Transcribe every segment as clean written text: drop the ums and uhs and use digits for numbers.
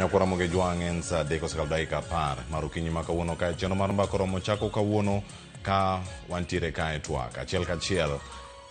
Ramogi juangen sa deko sa dakika par marukinyi makawuono ka cheno mar mbako romo chako kawuono ka wantiere ka TWAK achiel kachiel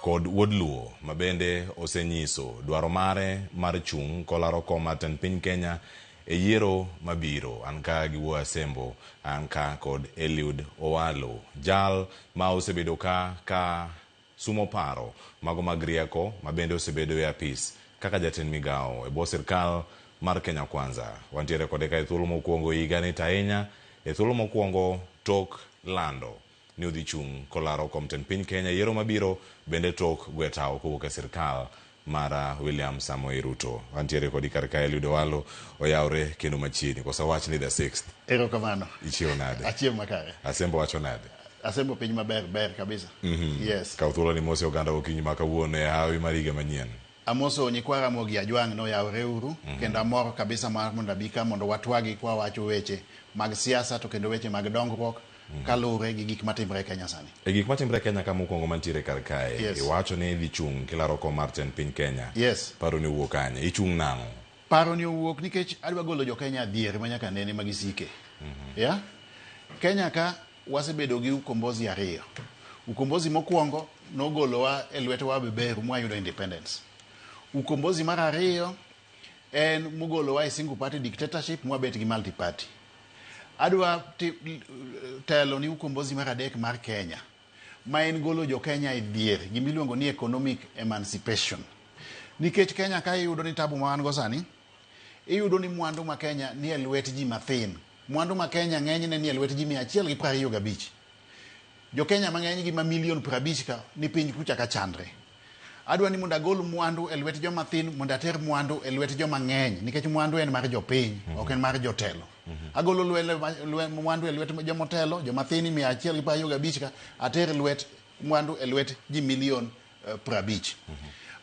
kod wuod Luo mabende osenyiso dwaro mare mar chung kolaro koma ten piny Kenya e yiero mabiro. Anka gi wuo Asembo anka kod Lek Owalo jal ma osebedo ka sumo paro mago mag rieko mabende osebedo e apis kaka jatend migao e bwo sirkal mar Kenya Kwanza. Wantiere kode ka e thuolo mokwongo higa ni Taenya e thuolo mokwongo tok lando ni udhi chung kolaro kom ten piny Kenya yiero mabiro bende tok gwetao kowuok e sirkal mara William Samoei Ruto. Wantiere kodi kar ka Lek Owalo oyawre kendo machiegni kosa wach ni the 6th. Erokamano. Ichiew nade? Achiew makare. Asembo wacho nade? Asembo piny maber kabisa. Yes. Ka thuolo ni mose oganda okinyi makawuono e hawi mar higa manyien. Amoso nyikwa Ramogi ajwang' no yawre uru kendo amor kabisa mar mondo abika mondo watwagi kwa wacho weche mag siasa to kendo weche mag dongruok kalure gi gik matimre Kenya sani. E gik matimre Kenya ka mokwongo mantiere kar kae. Yes. Iwacho ni idhi chung kilaro kom mar ten piny Kenya. Yes. Paro ni wuok kanye? Ichung nang'o? Paro ni wuok nikech adwa golo jo Kenya dhier manyaka nene magisike. Yeah? Kenya ka wasebedo gi ukombozi ariyo. Ukombozi mokwongo nogolowa e lwetewa beberu mwayudo independence. Ukombozi mar ariyo en mugolowa e single party dictatorship mwabet gi multi party. Adwa telo ni ukombozi mar adek mar Kenya ma en golo jo Kenya e dhier gimiluongo ni economic emancipation. Nikech Kenya ka iyudo ni tabu ma wan go sani, iyudo ni mwandu ma Kenya ni e lwet ji mathin. Mwandu ma Kenya ng'enyne ni e lwet ji 125. Jo Kenya mang'eny gi ma milion 50 ka ni piny kucha ka chandre. Adwa ni mondo agol mwandu e lwet joma thin mondo ater mwandu e lwet joma ng'eny nikech mwandu en mar jopiny ok en mar jotelo. Agolo mwandu e lwet joma telo joma thin 125 ka ater lwet mwandu e lwet ji milion 50.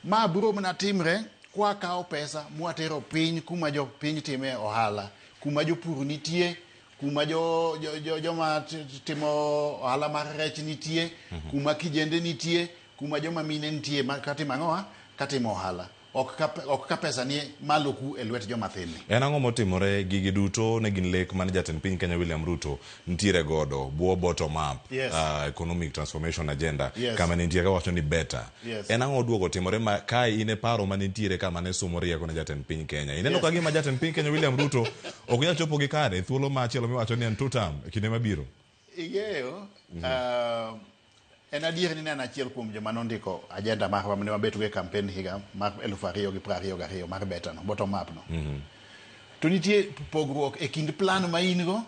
Ma biro mana timre kwa kao pesa mwatero piny kuma jo piny time ohala, kuma jopur nitie, kuma joma timo ohala mar rech nitie, kuma kijende nitie, kuma joma mine nitie katimo ang'owa katimo ohala. Ok ka pesa ni maloku e lwet joma thin. En ang'o motimore gigi duto ne gin lek man jatend piny Kenya William Ruto ntiere godo buo bottom up. Yes. Economic transformation agenda. Yes. Kama nintiere ka wacho ni better. Yes. En ang'o duogo timore ma ka ine paro manitiere kama ne sumo rieko ne jatend piny Kenya. Ineno Yes. ka gima jatend piny Kenya William Ruto ok nyal chopo gi kare thuolo machielo miwacho ni en two term e kinde mabiro. Igeo en adier ni en achiel kuom joma nondiko agenda marwa ne wabetugo e campaign higa mar 2022 mar beta no bottom up no. To nitie pogruok e kind plan ma in go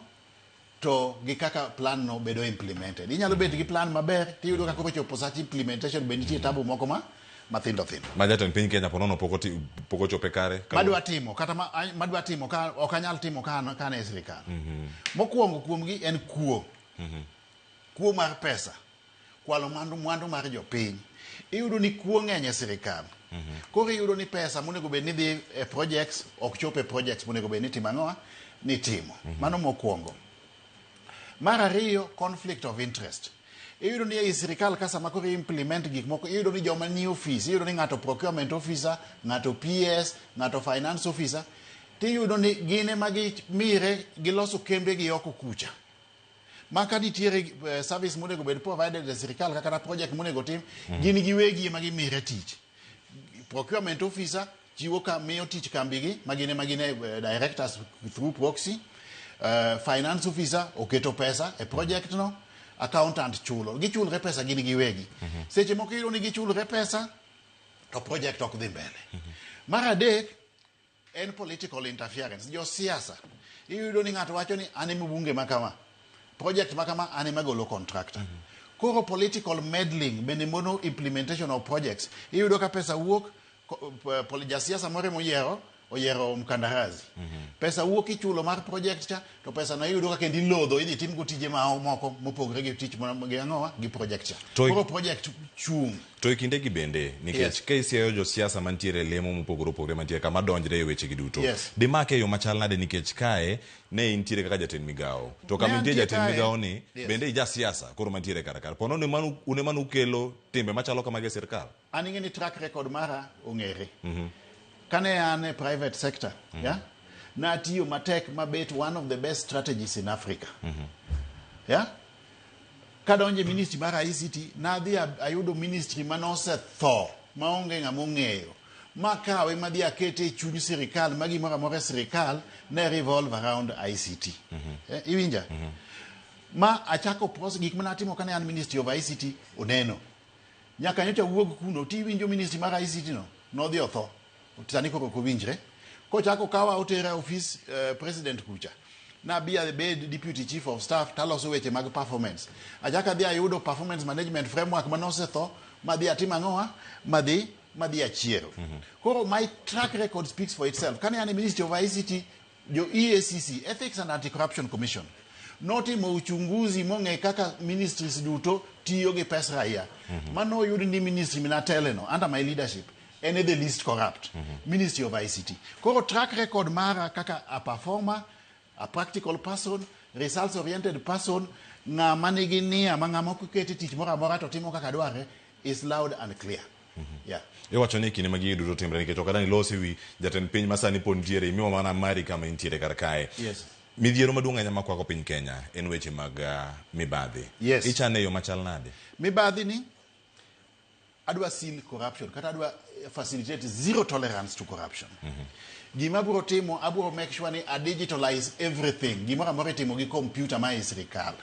to gi kaka plan no bedo implemented. Inyalo bet gi plan maber tiyudo ka koro chopo sach implementation be nitie tabu moko mathindo thindo. Ma jatend piny Kenya ponono poko chope kare. Madwa timo kata madwa timo ka ok anyal timo ka ne sirikal. Mokwongo kuomgi en kuo. Kuo mar pesa. Kwalo mwandu mar jopiny. Iyudo ni kuo ng'eny e sirikal. Koro iyudo ni pesa monego bed ni dhi e projects ok chope projects monego bed ni timo ang'owa ni timo. Mano mokwongo. Mar ariyo, conflict of interest. Iyudo ni e sirikal ka sama koro implement gik moko iyudo ni joma ni office, iyudo ni ng'ato procurement officer, ng'ato PS, ng'ato finance officer, tiyudo ni gine magi mire giloso kembe gi oko kucha. Maka nitiere service monego bed provided e sirikal kaka project monego tim, gin giwegi ema gimire tich. Procurement officer chiwo ka miyo tich kambigi magine directors through proxy. Finance officer oketo pesa e project no, accountant chulo. Gichulre pesa gin giwegi. Seche moko iyudo ni gichulre pesa to project ok dhi mbele. Mar adek en political interference. Jo siasa iyudo ni ng'ato wacho ni an ema bunge makama. Project makama an ema golo contractor. Koro political meddling bende mono implementation of projects. Iyudo ka pesa wuok jasiasa moro oyero mkandarazi. Pesa wuok ichulo mar project cha to pesa no iyudo ka kendo ilodho idhi tim go tije moko mopogre gi tich ang'owa gi project cha. Koro project chung. To ikinde gi bende nikech ka isiayo jo siasa mantiere lemo mopogore opogore mantiere kama donjre e weche gi duto. Yes. Dimake yo machal nade nikech kae ne intiere kaka jatend migao. To kama intiere jatend migao ni bende ija siasa koro mantiere kar. Pono ne manu kelo timbe machalo kama ge sirkal. An ing'e ni track record mara ong'ere. Kane an e private sector, na tiyo matek mabet one of the best strategies in Africa. Yeah? Kadonje ministry mar ICT na dhi ayudo ministry manose tho maonge ng'ama ong'eyo makawe madhi akete e chuny sirikal ma gimoro amora sirikal ne revolve around ICT. Iwinja? Ma achako pros gik mana timo kane an ministry of ICT oneno. Nyaka nyocha wuog kuno tiwinjo ministry mar ICT no dhi otho. Sani koro kowinjre. Kochako kawa otera office president kucha. Na be the bed deputy chief of staff taloso weche mag performance. Ajaka dhi ayudo performance management framework manose tho madhi atima ngoa madhi achiero. Koro my track record speaks for itself. Kane an ministry of ICT jo EACC Ethics and Anti-Corruption Commission notimo uchunguzi monge kaka ministries duto tiyo gi pesa raia. Mano yudi ni ministry minateleno under my leadership ene the least corrupt ministry of ICT. Koro track record mara kaka a performer, a practical person, results oriented person na manigi nia mangamo kuketi tich mora mora to timo kaka dware is loud and clear. Yeah. Iwacho ni kine magi duto timre nikech okada ni losi wi jatend piny masani pontiere imiwa mana mari kama intiere kar kae. Yes. Midhiero maduong' ahinya makwako piny Kenya en weche mag mibadhi. Yes. Ichane yo machal nade? Mibadhi ni adwa seal corruption kata adwa facilitate zero tolerance to corruption. Gima buro timo aburo make sure ni a digitalize everything. Gimora amora timo gi computer ma sirikal.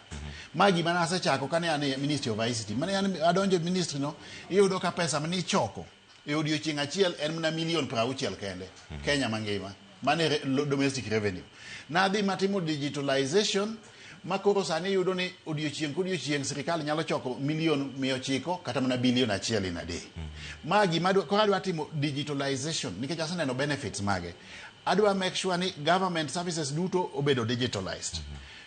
Ma gima nase chako kane ane Ministry of ICT. Mane adonjo ministry no iyudo ka pesa mani choko e odiochieng' achiel en mana $60,000,000 kende. Kenya mangima. Mane domestic revenue. Na dhi matimo digitalization makoro sani yudo ni odiochieng' sirikal nyalo choko $900,000 kata mana $1 in a day. Magi koro adwa timo digitalization nikech aseneno benefits mage. Adwa make sure ni government services duto obedo digitalized.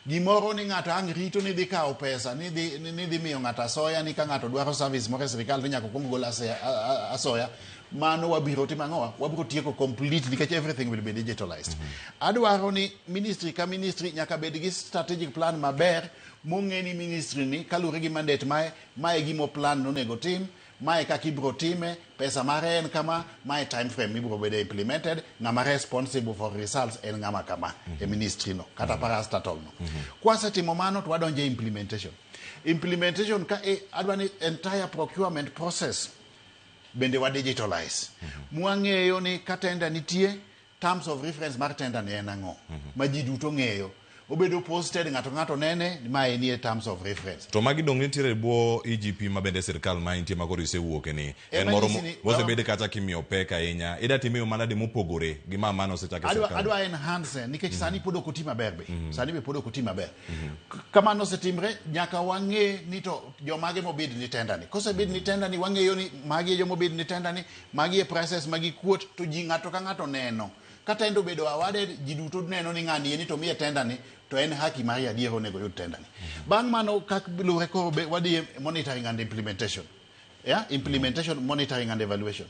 Gimoro ni ng'ato ang' rito ni dhi kawo pesa ni dhi miyo ng'ato asoya ni ka ng'ato dwaro service moro e sirikal to nyaka kuong gol asoya. Mano wabiro timo ang'owa wabiro tieko completely because everything will be digitalized. Adwaro ni ministry ka ministry nyaka bed gi strategic plan maber mong'e ni ministry ni kalure gi mandate mae gimo plan nonego tim mae kaka ibiro time pesa mare en kama mae time frame ibiro bede implemented ng'ama responsible for results en ng'ama kama e ministry no kata parastatal no. Kwasetimo mano to wadonje implementation ka adwa ni entire procurement process bende wa digitalize. Mwang'eyo ni ka tender nitie terms of reference mar tender ni en ang'o ma ji duto ng'eyo obedo posted ng'ato nene ma enie terms of reference. To magi dong nitiere bo EGP mabende sirikal ma intie makoro isewuoke ni en moro mosebede kata kimiyo pek ahinya ida timiyo mana de mopogore gi ma mano osechake sirikal. Adwa enhance nikech sani pod ok oti maber be. Sani be pod ok oti maber. Kamano osetimre nyaka wang'e ni to jomage mobed ni tender ni. Kosebed ni tender ni wang'eyo ni magi jomobed ni tender ni magi e prices magi kuot to ji ng'ato ka ng'ato neno. Kata endo bedo awade ji duto neno ni ng'ani ni to miye tender ni to en haki mari adier onego yud tender ni. Bang' mano kak lure koro wadhi monitoring and implementation. Yeah? Implementation, monitoring and evaluation.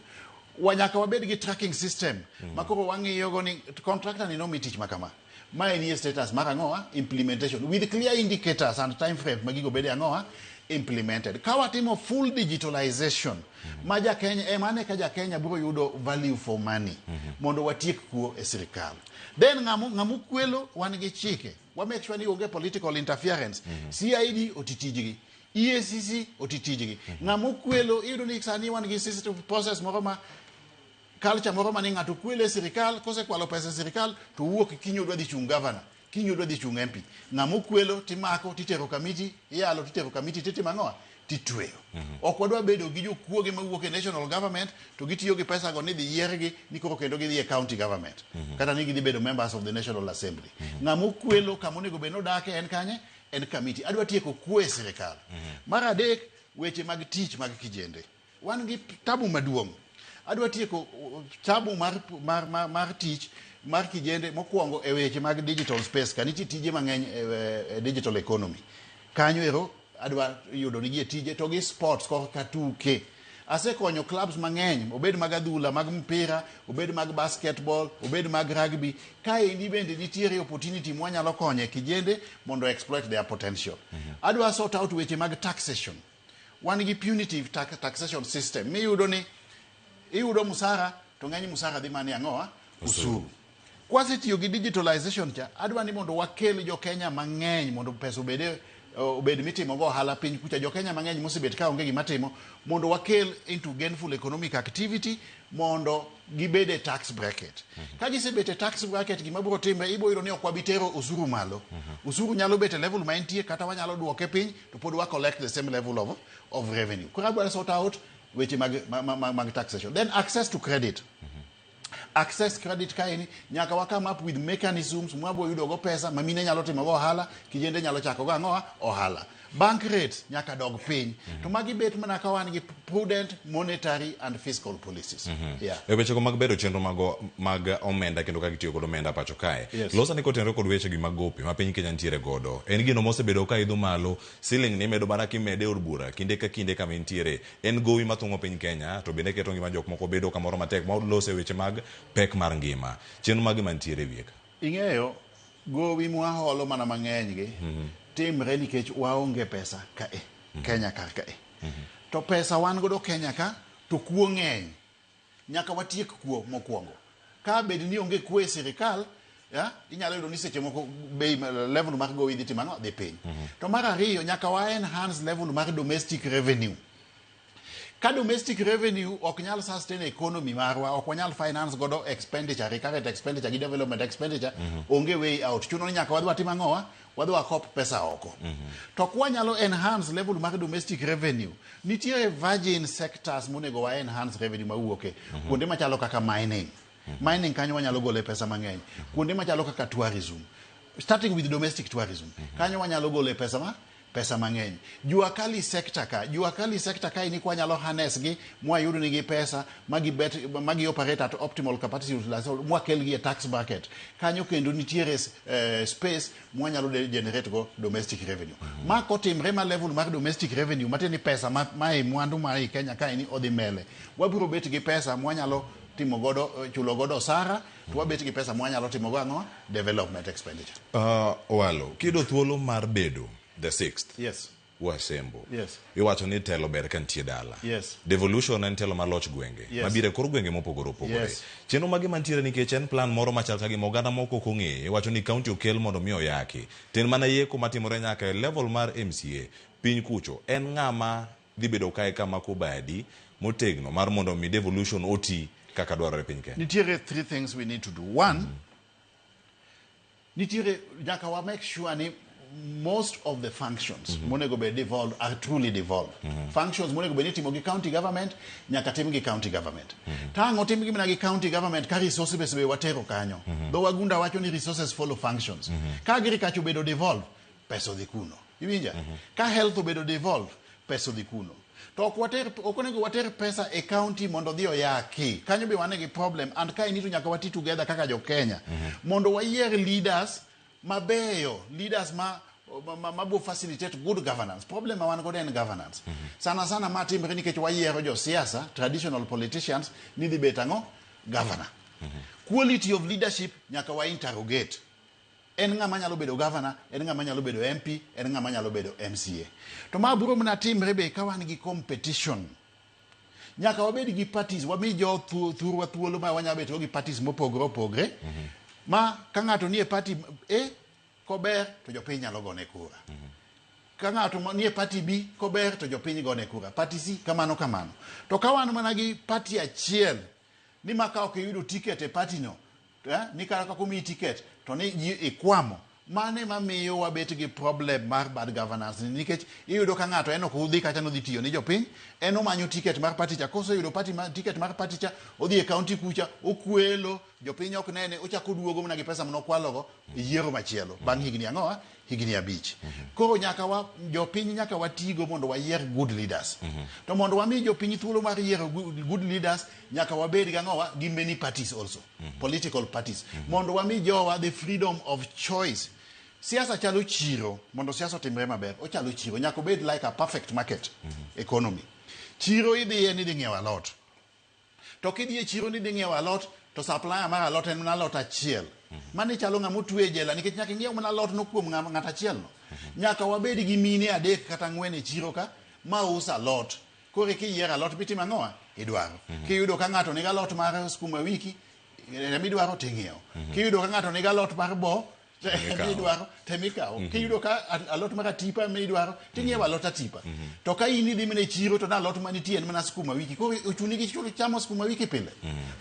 Wanyaka wabed gi tracking system. Makoro wang'iyo go ni contractor ni nomi tich makama. Ma enie status mar ang'owa implementation with clear indicators and time frame magigo bede ang'owa implemented. Kawatimo full digitalization. Maja Kenya mane ka ja Kenya biro yudo value for money. Mondo watiek kuo e sirikal. Then ngamu kwelo wan gi chike. Wa make sure ni onge political interference. CID otitijigi. EACC otitijigi. Ngamu kwelo iyudo ni sani wan gi system process moro culture moro ni ng'ato kwelo e sirikal kose kwalo pesa sirikal to wuok kinyo dwa dhi chung governor. Kinyo dwa dhi chung MP. Ngamu kwelo timako titero committee, yalo titero committee titimo ang'owa titweyo. Ok wadwa bedo gi jokuoge mawuok e national government to gitiyo gi pesa go ni dhi yiergi ni koro kendo gidhi e county government. Kata ni gidhi bedo members of the National Assembly. Ngamu kwelo kamonego beno dake en kanye en committee. Adwa tieko kuo e sirikal. Mar adek weche mag tich mag kijende. Wan gi tabu maduong'. Adwa tieko tabu mar tich mar kijende mokwongo e weche mag digital space kaniti tije mang'eny e digital economy. Kanyo ero adwa yudo ni tije to gi sports ka tuke. Asekonyo clubs mang'eny obed mag adhula mag mpira obed mag basketball obed mag rugby ka endi bende nitiere opportunity mwanyalo konye kijende mondo exploit their potential. Adwa sort out weche mag taxation. Wan gi punitive taxation system miyudo ni iyudo musara to ng'eny musara dhi mane ang'owa usuru. kwasetiyo gi digitalization cha adwa ni mondo wakel jo Kenya mang'eny mondo pesa obed mitimo go ohala piny kucha. Jo Kenya mang'eny mosebet ka onge gima timo mondo wakel into gainful economic activity mondo gibede tax bracket. Ka gisebete tax bracket gima biro timre ibo yudo ni ok wabitero osuru malo. Osuru nyalo bet level ma entie kata wanyalo duoke piny to pod wa collect the same level of revenue. Koro adwa sort out weche mag taxation. Then access to credit. Access credit kaini nyaka wa come up with mechanisms mwabo yudo go pesa mamine nyalo timo go ohala, kijende nyalo chako go ang'oa ohala. Bank rates nyaka dog piny. To magi bet mana ka wan gi prudent monetary and fiscal policies. Weche go mag bedo chenro mag omenda kendo ka gitiyo godo omenda pacho kae. Losa ni kotenre kod weche gi magopi ma piny Kenya ntiere godo. En gino mosebedo ka idho malo, ceiling ni medo mana kimede od bura kinde ka ntiere. En gowi mathung'o piny Kenya to bende keto ngima jok moko bedo kamoro matek ma lose weche mag pek mar ngima. Chenro mag mantiere wiye ka. Ing'eyo gowi mwa holo mana mang'eny gi. Timre nikech waonge pesa ka Kenya kar ka to pesa wan godo Kenya ka to kuo ng'eny nyaka watiek kuo mokwongo. Ka bed ni onge kuo e sirikal inyalo yudo ni seche moko bei level mar gowi dhi timo ang'o dhi piny. To mar ariyo nyaka wa enhance level mar domestic revenue. Ka domestic revenue ok nyal sustain economy marwa, ok wanyal finance godo expenditure, recurrent expenditure gi development expenditure, onge way out. Chuno ni nyaka wadwa timo ang'owa, wadwa kop pesa oko. To kwa nyalo enhance level mar domestic revenue, nitiere virgin sectors monego wa enhance revenue mawuoke. Kuonde machalo kaka mining. Mining kanyo wanyalo gole pesa mang'eny. Kuonde machalo kaka tourism. Starting with domestic tourism. Kanyo wanyalo gole pesa mang'eny. Jua kali sector ka ini kwa nyalo harness gi mwa yudo nigi pesa magi operate at optimal capacity utilization mwa kel gi tax bracket. Kanyo kendo nitiere space mwa nyalo generate go domestic revenue. Ma kotimre ma level mar domestic revenue mateni pesa ma mwandu ma Kenya ka ini odhi mele. Wabiro bet gi pesa mwa nyalo timo godo chulo godo sara to wabet gi pesa mwa nyalo timo go ang'o development expenditure. Owalo kido thuolo mar bedo the 6th. Yes. Wasembo. Yes. Iwacho ni telo ber kan tie dala. Yes. Devolution en telo maloch gwenge. Yes. Mabire kor gwenge mopogore opogore. Yes. Chenro magi mantiere nikech en plan moro machal ka gima oganda moko kong'e. Iwacho ni county okel mondo mi oyaki. Ten mana yeko matimore nyaka e level mar MCA. Piny kucho en ng'ama dhi bedo kae kama kubadi motegno mar mondo mi devolution oti kaka dwarore piny Kenya. Nitiere 3 things we need to do. One, nitiere nyaka wa make sure ni most of the functions monego be devolved are truly devolved. Functions monego be timo gi county government nyaka tim gi county government. Tango tim gi gi county government ka resources be watero kanyo. Do wagunda wacho ni resources follow functions. Ka agriculture bedo devolved, peso dhi kuno. Iwinja? Ka health bedo devolved, peso dhi kuno. To okonego water pesa e county mondo dhi oyaki. Kanyo be wane gi problem and ka ini to nyaka wati together kaka jo Kenya. Mondo wayier leaders mabeyo, leaders mabu facilitate good governance. Problem wan godo en governance. Sana ma timre nikech wayiero jo siasa, traditional politicians ni dhi bet ang'o governor. Quality of leadership nyaka wa interrogate. En ng'ama nyalo bedo governor, en ng'ama nyalo bedo MP, en ng'ama nyalo bedo MCA. To ma buro mna timre be ka wan gi competition. Nyaka wabed gi parties, wami jo thurwa thuolo ma wanya bet gi parties mopogre. Ma ka ng'ato nie party A kober to jopiny nyalo gone kura. Ka ng'ato nie party B kober to jopiny gone kura. Party C kamano. To ka wan mana gi party achiel ni maka ok yudo ticket e party no, ni kaka komi ticket to ni ikwamo. Mane mamiyo wabet gi problem mar bad governance nikech iyudo ka ng'ato en ok udhi kata no dhi tiyo ni jopiny en omanyo ticket mar party cha koso yudo ticket mar party cha odhi e county kucha okwelo jopiny ok nene ochako duogo mana gi pesa manokwalogo yiero machielo bang' higni ang'oa higni 5. Koro nyaka jopiny nyaka watigo mondo wayier good leaders. To mondo wami jopiny thuolo mar yiero good leaders nyaka wabed gi ang'oa gi many parties also, political parties. Mondo wami jowa the freedom of choice. Siasa chalo chiro, mondo siasa otimre maber, ochalo chiro, nyaka obed like a perfect market economy. Chiro idhi ng'iewo alot. To kidhi e chiro ni dhi ng'iewo alot, to supplier mar alot en mana alot achiel. Mane chalo ng'ama otwe e jela nikech nyaka ing'iew mana alot no kuom ng'at achiel no. Nyaka wabed gi mine 3 kata 4 e chiro ka ma usa alot. Kore kiyiero alot bitimo ang'oa idwaro. Kiyudo ka ng'ato nigi alot mar skuma wiki midwaro ting'iew. Kiyudo ka ng'ato nigi alot mar bo midwaro temikawo. Kiyudo ka alot mar atipa midwaro ting'iew alot atipa. To ka in idhi mene chiro to na alot manitie en mana skuma wiki. Koro ochuni gi chamo skuma wiki pile.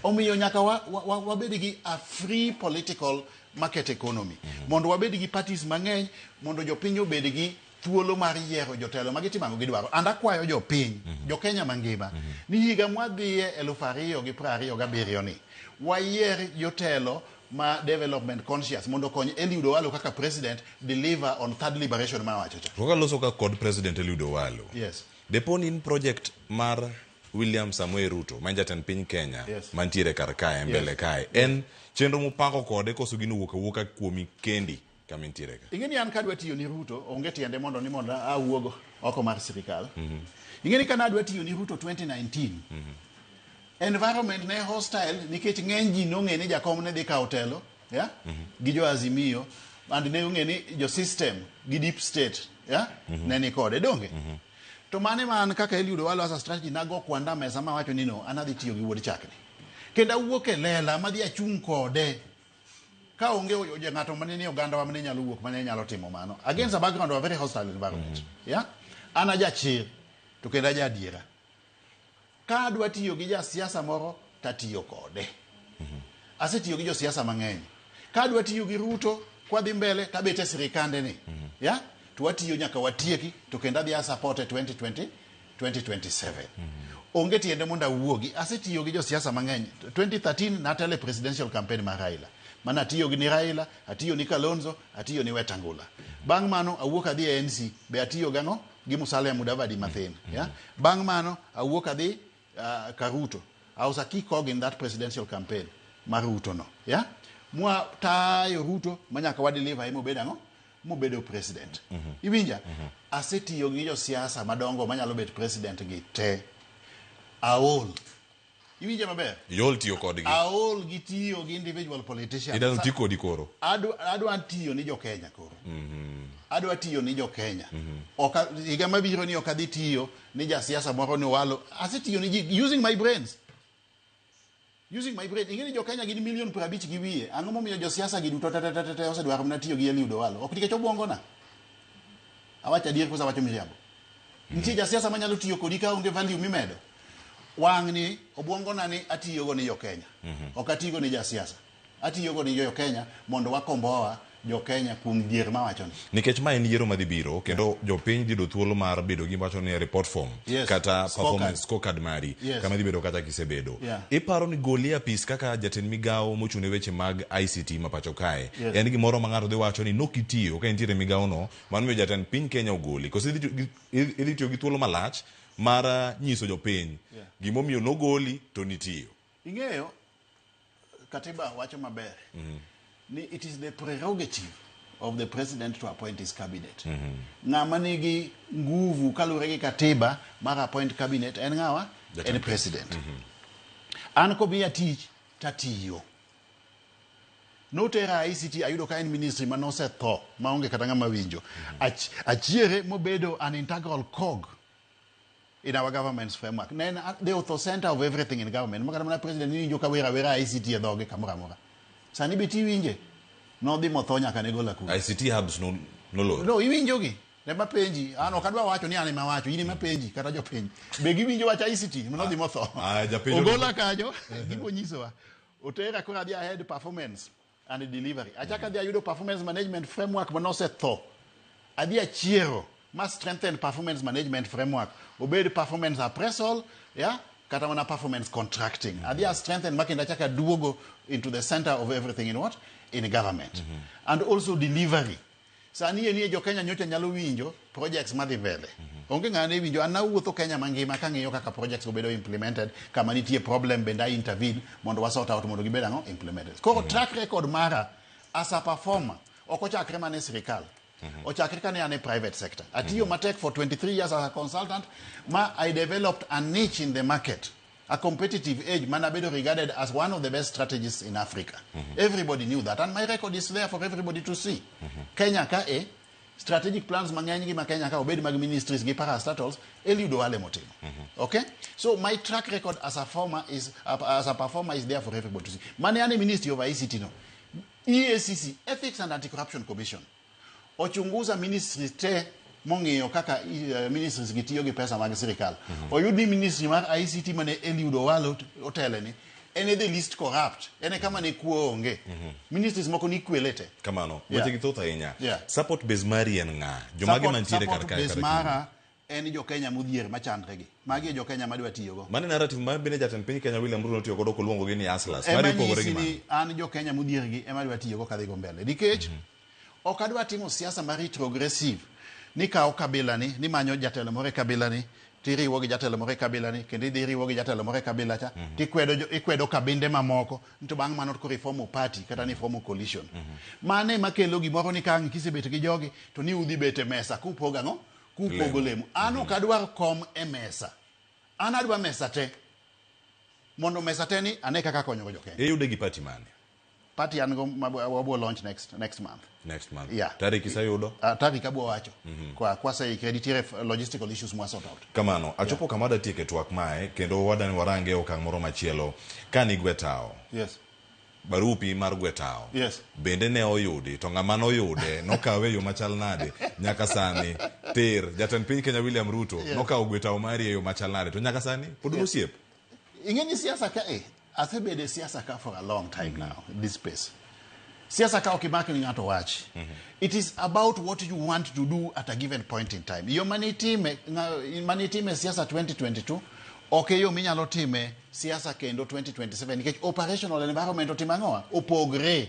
Omiyo nyaka wabed gi a free political market economy. Mondo wabed gi parties mang'eny, mondo jopiny obed gi thuolo mar yiero jotelo ma gitimo gidwaro. And akwayo jopiny, jo-Kenya mangima, ni higa mwadhiye 2027 ni, wayier jotelo ma development conscious mondo kony Eliud Owalo kaka president deliver on third liberation ma wacho cha. Roga loso ka kod president Eliud Owalo. Yes. Deponi in project mar William Samuel Ruto, manjatan piny Kenya, mantiere kar kae, mbele kae. En chenro mupako kode koso gino wuoka kuomi kendi kamintiere ka. Ingeni an kadwa tiyo ni Ruto, onge tiende mondo awuogo oko mar sirikal. Ingeni kana adwa tiyo ni Ruto 2019. Environment ne hostile nikech ng'eny ji nong'e ni jakom ne dhi kawo telo, gi jo Azimio, and ne ong'e ni jo system gi deep state, ne ni kode donge. To mane man kaka Eliud Owalo as a strategy nago kwanda mesa ma wacho ni no anadhi tiyo gi wuod chakni. Kenda wuok e lela madhi achung' kode. Ka onge ng'ato mane ni oganda wa mane nyalo wuok mane nyalo timo mano. Against a background of a very hostile environment. Ana jachir to kenda jadiera. Ka adwa tiyo gi siasa moro tatiyo kode. Asetiyo gi jo siasa mang'eny. Ka adwa tiyo gi Ruto kwa dhi mbele tabete sirikande ni. To watiyo nyaka watieki to kenda dhi support 2027. Onge tiende monda wuogi. Asetiyo gi jo siasa mang'eny. 2013 natele presidential campaign ma Raila. Mana atiyo gi ni Raila, atiyo ni Kalonzo, atiyo ni Wetangula. Bang' mano awuok adhi ANC, be atiyo gang'o gi Musalia Mudavadi mathin. Bang' mano awuok adhi Karuto. I was a key cog in that presidential campaign. Maruto no. Mua tayo Ruto manyaka wadeliver imo bedang'o mobedo president. Iwinja? Asetiyo gi jo siasa madongo manyalo bet president gi te. Aol. Iwinja maber? Yol tiyo kodgi. Aol gi tiyo gi individual politicians. Idano tiyo kodi koro. Adwa tiyo ni jo Kenya koro. Adwa tiyo ni jo Kenya. Higa mabiro ni okadhi tiyo ni ja siasa moro ni Owalo. Asetiyo ni ji using my brains. Using my brain. Ingeni jo Kenya gini milion 50 gi wiye. Ang'o momiyo jo siasa gi duto tete osedwaro mna tiyo gi Eliud Owalo. Ok nikech obwongo na. Awacha dier kosa wacho miriambo. Nitie ja siasa manyalo tiyo kodi ka onge value mimedo. Wang ni obwongo na ni atiyo go ni jo Kenya. Ok atiyo ni ja siasa. Atiyo go ni jo Kenya mondo wakomboa jo Kenya kuom dier ma wacho ni. Nikech ma en yiero madhi biro kendo jopiny dhi do thuolo mar bedo gi wacho ni report form kata performance scorecard mari kama dhi bedo kata kisebedo. Iparo ni goli apis kaka jatend migawo mochune weche mag ICT ma pacho kae. En gimoro ma ng'ato dhi wacho ni nokitiyo ka entiere migawo no mano miyo jatend piny Kenya ogoli. Koso idhi tiyo gi thuolo malach mar nyiso jopiny gimomiyo nogoli to nitiyo. Ing'eyo katiba wacho maber. It is the prerogative of the president to appoint his cabinet. Ng'ama nigi nguvu kalure gi katiba mar appoint cabinet en ng'awa? En president. An ko miya tich tatiyo. Notera ICT ayudo ka en ministry manosetho maonge kata ng'ama winjo. Achiere mobedo an integral cog in our government's framework. Then the author center of everything in government. Makana mana president ni joka wera ICT ya dhoge kamora. Sani biti winje. No dhi mothonya ka negola ku. ICT hubs no lo. No, iwinjo gi. Ne mapenji. An ok adwa wacho ni an ema wacho. In mapenji kata jopiny. Be giwinjo wacha ICT. No dhi motho. Ogola kanyo. Gipo nyisowa. Otera kora dhi ahead performance and delivery. Achaka dhi ayudo performance management framework manosetho. Adhi achiero. Must strengthen performance management framework. Obey performance appraisal, kata mana performance contracting. Adia strengthen makinda chaka duogo into the center of everything in what? In government. And also delivery. Sani ni jo Kenya nyocha nyalo winjo projects madhi mbele. Onge ng'ane winjo ana wuotho Kenya mangima ka ng'iyo kaka projects obedo implemented kama nitie problem benda intervene mondo wa sort out mondo gibed ang'o implemented. Koro track record mara as a performer okochakre mane sirikal. Ochakre kane ane private sector. Atiyo matek for 23 years as a consultant. I developed a niche in the market. A competitive edge. Manabedo regarded as one of the best strategists in Africa. Everybody knew that. And my record is there for everybody to see. Kenya ka strategic plans mang'eny gi ma Kenya ka obed mag ministries gi parastatals Eliud Owalo motimo. Okay? So my track record as a performer is there for everybody to see. Mane ane Ministry of ICT no. EACC, Ethics and Anti-Corruption Commission. Ochunguza ministries te mong'iyo kaka ministries gitiyo gi pesa mag sirikal. Oyudi ministry mar ICT mane Eliud Owalo oteleni ene the least corrupt. Ene kama ne kuo onge. Ministries moko ni kwelete. Kamano. Weche gi thoth ahinya. Support base mari en ng'a? Jomage mantiere kar kae. Support base mara en jo Kenya modhier machandre gi. Magi jo Kenya madwa tiyogo. Mane narrative ma bende jatend piny Kenya William Ruto notiyo godo koluongo gi ni hustlers. Mari pogore gi mano. An jo Kenya modhier gi ema dwa tiyogo kadhi go mbele. Nikech ok adwa timo siasa mar retrogressive. Ni kawo kabila ni manyo jatelo moro kabila ni tiriwo gi jatelo moro kabila ni kendo idhiriwo gi jatelo moro kabila cha tikwedo kabinde mamoko to bang' mano ko reform party kata ni form coalition mane makelo gimoro ni kang' kisebet gi jogi to ni udhi bete mesa kupoga no kupogo lemo ano kadwar kom e mesa an adwa mesa te mondo mesa te ni ane kaka konyo jo Kenya yude gi party mane party an go wabo launch next month. Yeah. Tarik isayudo? Tarik abo wacho. Kwa say creditiere logistical issues mwa sort out. Kamano, achopo kamada tieke twak mae kendo wadani warange okang' moro machielo kani gwetao. Yes. Barupi mar gwetao. Yes. Bende ne oyudi to ng'ama noyude nokawe yo machal nade nyaka sani ter jatend piny Kenya William Ruto nokawo gwetao mari yo machal nade to nyaka sani pod osiep. Ingeni siasa ka asebede siasa ka for a long time now in this space. Siasa ka okimaki ni ngato wachi. It is about what you want to do at a given point in time. Yo manitime siasa 2022 okay yo minyalo time siasa kendo 2027 nikech operational environment otimangoa opogre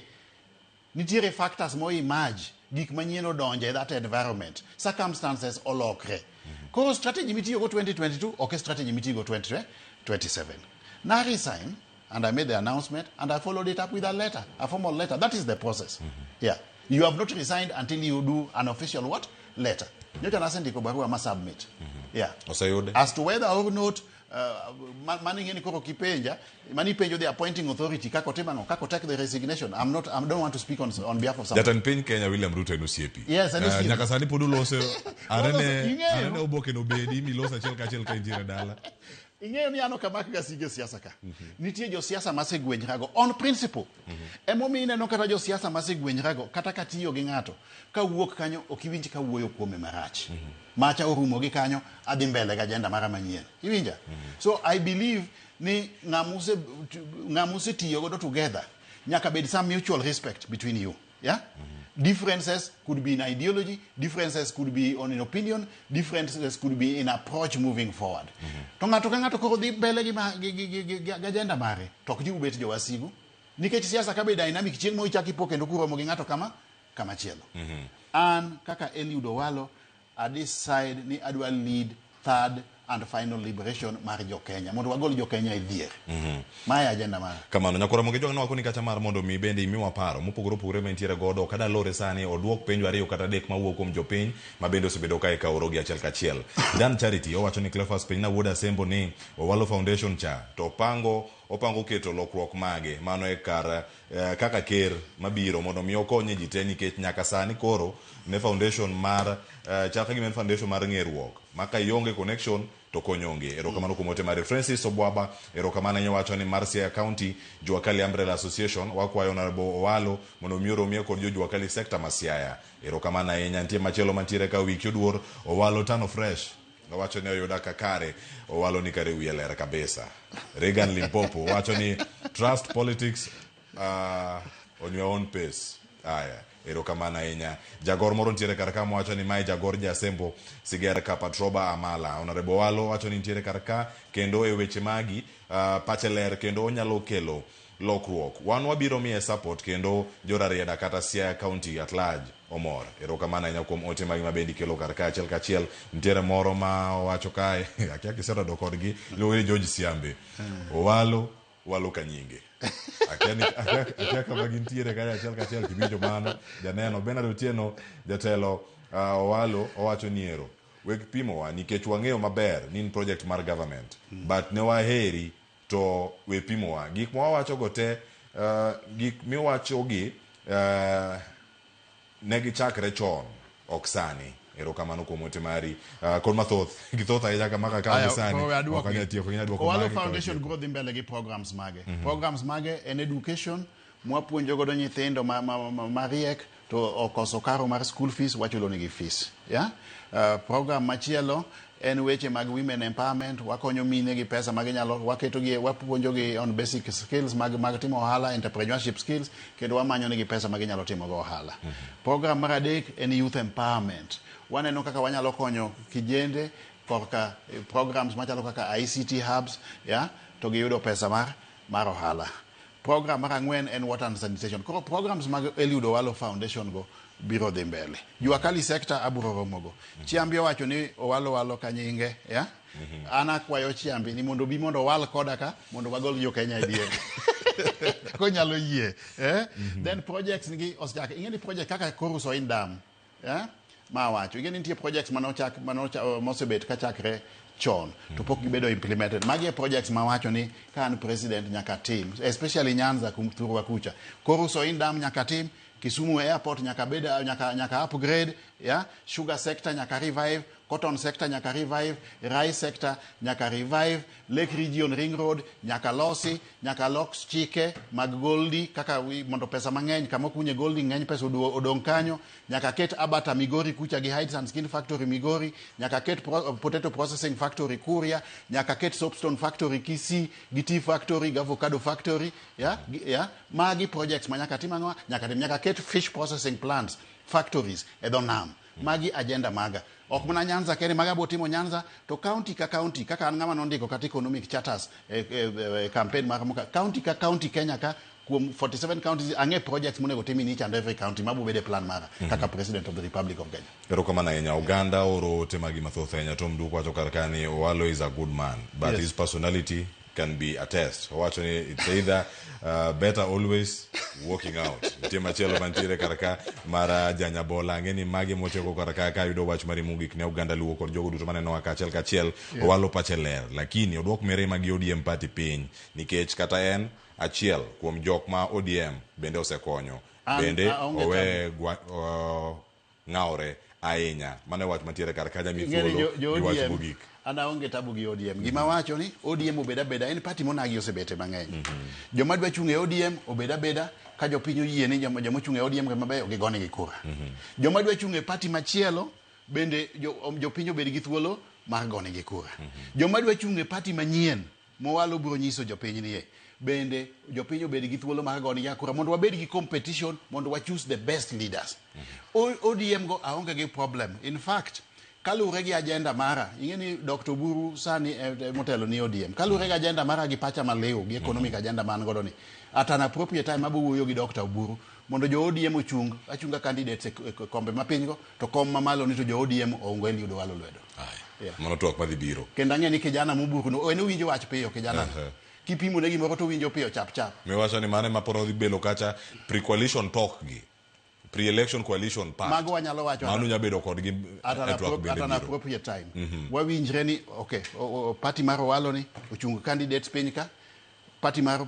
nitiere factors mo emerge gik manyien donje that environment circumstances olokre. Koro strategy mitiyo go 2022 okay strategy mitiyo go 2027. Na resign and I made the announcement and I followed it up with a letter, a formal letter. That is the process. Yeah. You have not resigned until you do an official what? Letter. Nyocha nasendiko barua ma submit. Yeah. Osayude. As to whether or not mani ngeni koro kipenja, mani penjo the appointing authority kako take the resignation. I don't want to speak on behalf of someone. Jatend piny Kenya William Ruto en osiepi. Yes, en osiepi. Nyaka sani pod ulose arene oboke no bedi miloso achiel ka injire dala. Ing'eyo ni ano kama kaka sige siasa ka. Nitie jo siasa masegwenyrago on principle. Emomi ineno kata jo siasa masegwenyrago kata katiyo gi ng'ato ka wuok kanyo okiwinj ka wuoyo kuome marach. Macha orumo gi kanyo adhi mbele ga agenda mara manyien. Iwinja? So I believe ni ng'amuse tiyo godo together. Nyaka bed some mutual respect between you. Yeah? Differences could be in ideology, differences could be on an opinion, differences could be in approach moving forward. To ngato koro dhi mbele gi agenda mare, to ok jiu bet jo wasigu. Nikech siasa ka be dynamic chieng' mo ichaki po kendo kuromo gi ngato kama chielo. An kaka Eliud Owalo at this side ni adwa lead third and final liberation mar jo Kenya. Mondo wagol jo Kenya e dhier. Maya agenda mara. Kamano nyakora mogi jogno wako ni kacha mar mondo mi bende imiwa paro mopogore opogore mentiere godo kada lore sani oduok penjo ariyo kata dek mawuok kuom jopiny ma bende osebedo kae ka orogi achiel kachiel. Dan Charity owacho ni Cleophas piny na wuoda sembo ni Owalo Foundation cha to opango keto lokruok mage mano e kar kaka ker mabiro mondo mi okonye ji te nikech nyaka sani koro ne foundation mar chaka gi men foundation mar ng'eruok maka ionge connection to konyonge. Erokamano kumote mare Francis Obwaba erokamano nyawacho ni Marsia County Juakali Umbrella Association wakwayo na Owalo mondo mioro mie kod Juakali sector Masiaya. Erokamano ahinya nitie machielo mantiere ka wiki oduor Owalo tano fresh wacho ni oyuda kakare Owalo ni kare wiye ler kabisa. Regan Limpopo wacho ni trust politics on your own pace. Aya erokamano ahinya. Jagor moro ntiere karaka wacho ni mai jagor jasembo Siger ka Patroba Amala. Honorable Owalo wacho ni ntiere karaka kendo e weche magi pache ler kendo onyalo kelo lokruok. Wan wabiro miye support kendo jorarieda kata Siaya County at large omor. Erokamano ahinya kuom ote magi mabendi kelo karaka achiel kachiel. Ntiere moro ma wacho kae akia kisera do kodgi luwe George Siambe. Owalo kanyinge. Akia kama gintiere kaya achiel kachiel kibijo mano janeno Bernard Otieno jatelo Owalo owacho niero weg pimo wa nikech wang'eyo maber ni project mar government but ne waheri to we pimo wa gik mwawacho gote gik miwacho gi ne gichakre chon oksani erokamano kuom ote mari kod mathoth githoth ahinya kama kaka sani ok anyal tieko inya duoko Owalo Foundation biro dhi mbele gi programs mage. Programs mage en education mwapuonjo godo nyithindo mariek to okoso karo mar school fees wachulo nigi fees. Yeah? Program machielo en weche mag women empowerment, wakonyo mine gi pesa maginyalo waketogi wapuonjogi on basic skills mag timo ohala, entrepreneurship skills, kendo wamanyo nigi pesa maginyalo timo go ohala. Program mar adek en youth empowerment. Waneno kaka wanyalo konyo kijende korka programs machalo kaka ICT hubs, yeah, to giyudo pesa mar ohala. Program mar ang'wen en water and sanitation. Koro programs mag Eliud Owalo Foundation go biro dhi mbele. Juakali sector aburo romogo. Chiambi owacho ni Owalo kanyinge, yeah? Ana kwayo Chiambi ni mondo bi mondo wal koda ka mondo wagol jo Kenya idie. Konyalo yie, eh? Then projects nigi osjake. Ingeni project kaka Koruso in dam, yeah? Ma wacho. Ingeni nitie projects mosebet kachakre chon to pok gibedo implemented. Magi projects ma wacho ni kan president nyaka tim, especially Nyanza kumthurwa kucha. Koruso in dam nyaka tim, Kisumu airport nyaka upgrade, yeah? Sugar sector nyaka revive, cotton sector nyaka revive, rice sector nyaka revive, Lake Region Ring Road nyaka losi, nyaka loks chike mag goldi kaka mondo pesa mang'eny kama kunye goldi ng'eny pesa odong kanyo, nyaka ket Abata Migori kucha gi Hides and Skin Factory Migori, nyaka ket potato processing factory Kuria, nyaka ket soapstone factory Kisii, gi tea factory, gi avocado factory, yeah? Magi projects manyaka timangwa, nyaka ket fish processing plants, factories edonam. Magi agenda maga. Ok muna Nyanza kene maga botimo Nyanza to county ka county kaka an ng'ama nondiko kata economic charters campaign mar muka county ka county Kenya ka kuom 47 counties ang'e projects monego tim in each and every county mabu bede plan mara kaka president of the Republic of Kenya. Erokamano ahinya. Uganda oro ote magi mathoth ahinya to mduoko wacho kar kani Owalo is a good man but his personality can be a test. Wacho ni it's either better always working out. Nitie machielo mantiere karaka mara janyabola ngeni magi mocheko karaka ka yudo wach mari mugik ne Uganda luwo kod jogo duto maneno ka kachiel Owalo pache ler lakini odwok mere magi ODM party piny nikech kata en achiel kuom jok ma ODM bende osekonyo bende owe ng'aure ahinya mane wach mantiere karaka jamithuolo gi wach mugik. Ana onge tabu gi ODM. Gima wacho ni ODM obeda en party monagi osebete mang'eny. Joma dwa chung' e ODM obeda ka jopiny oyie ni joma chung' e ODM mabeyo gigone gi kura. Joma dwa chung' e party machielo bende jopiny obed gi thuolo mar gone gi kura. Joma dwa chung' e party manyien Mowalo biro nyiso jopiny nie bende jopiny obed gi thuolo mar gone gi kura mondo wabed gi competition mondo wa choose the best leaders. ODM go aonge gi problem. In fact, kalure gi agenda mara ingeni Dr. Buru sani motelo ni ODM kalure gi agenda mara gi pacha maleo gi economic agenda man godo ni at an appropriate time abu wuoyo gi Dr. Buru mondo jo ODM achunga candidates e kombe mapiny go to kom mamalo ni to jo ODM oungo Eliud Owalo lwedo. Mono twak madhi biro kendo ang'e ni kijana muburu no en winjo wach piyo kijana kipimo ne gimoro to winjo piyo chap me wacho ni mane maporo dhi belo kacha pre-coalition talk gi pre-election coalition part mago wanyalo wacho manu nyabedo kod gi at an appropriate time. Wawinjre ni okay party mar Owalo ni ochung candidates piny ka party mar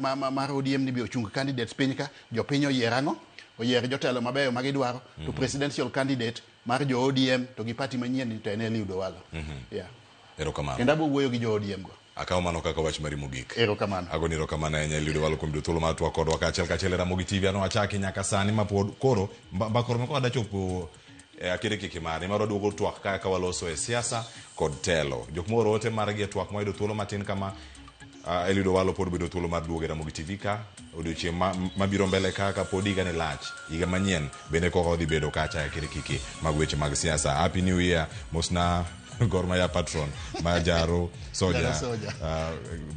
ODM ni bi ochung candidates piny ka jopiny oyierang'o oyier jotelo mabeyo magidwaro to presidential candidate mar jo ODM to gi party manyien ni to en Eliud Owalo. Erokamano. Kendo abo wuoyo gi jo ODM go akaw mano kaka wach mari mogik. Erokamano. Agoni erokamano ahinya Eliud Owalo kuom thuolo mar twak kodwa kachiel Ramogi TV ano achaki nyaka sani mapod koro mbakoro meko adachopo akire kiki mari maro duogo twak kaka waloso e siasa kod telo jok moro ote margi e twak moyudo thuolo matin kama Eliud Owalo pod bedo thuolo mar duogo e Ramogi TV ka odiochieng' mabiro mbele kaka pod higa ne lach higa manyien bende koko odhi bedo kacha akire kiki mag weche mag siasa. Happy New Year mosna Gor Mahia patron Majaro Soja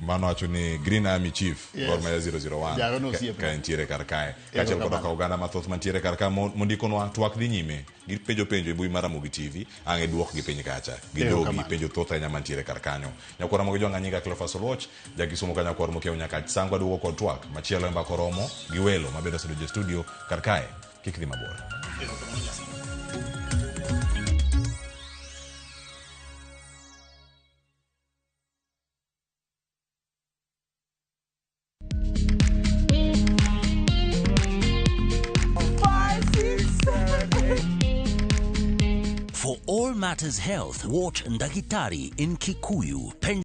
mano wacho ni Green Army Chief Gor Mahia 001 ka entiere karkae kachiel kod ka Uganda mathoth mantiere karka mondikonwa twak dhi nyime gi penjo e mbui mar Ramogi TV ang'e duok gi piny kacha gi dogi penjo thoth ahinya mantiere karkanyo. Nyakwar Ramogi jwang'a nyinga Cleophas Oloch jakisomo ka nyakwar mokiew nyaka sangwa duogo kod twak machielo emba koromo gi welo mabedo sedo studio karkae kik dhi mabor. all matters health. Watch Ndakitari in Kikuyu.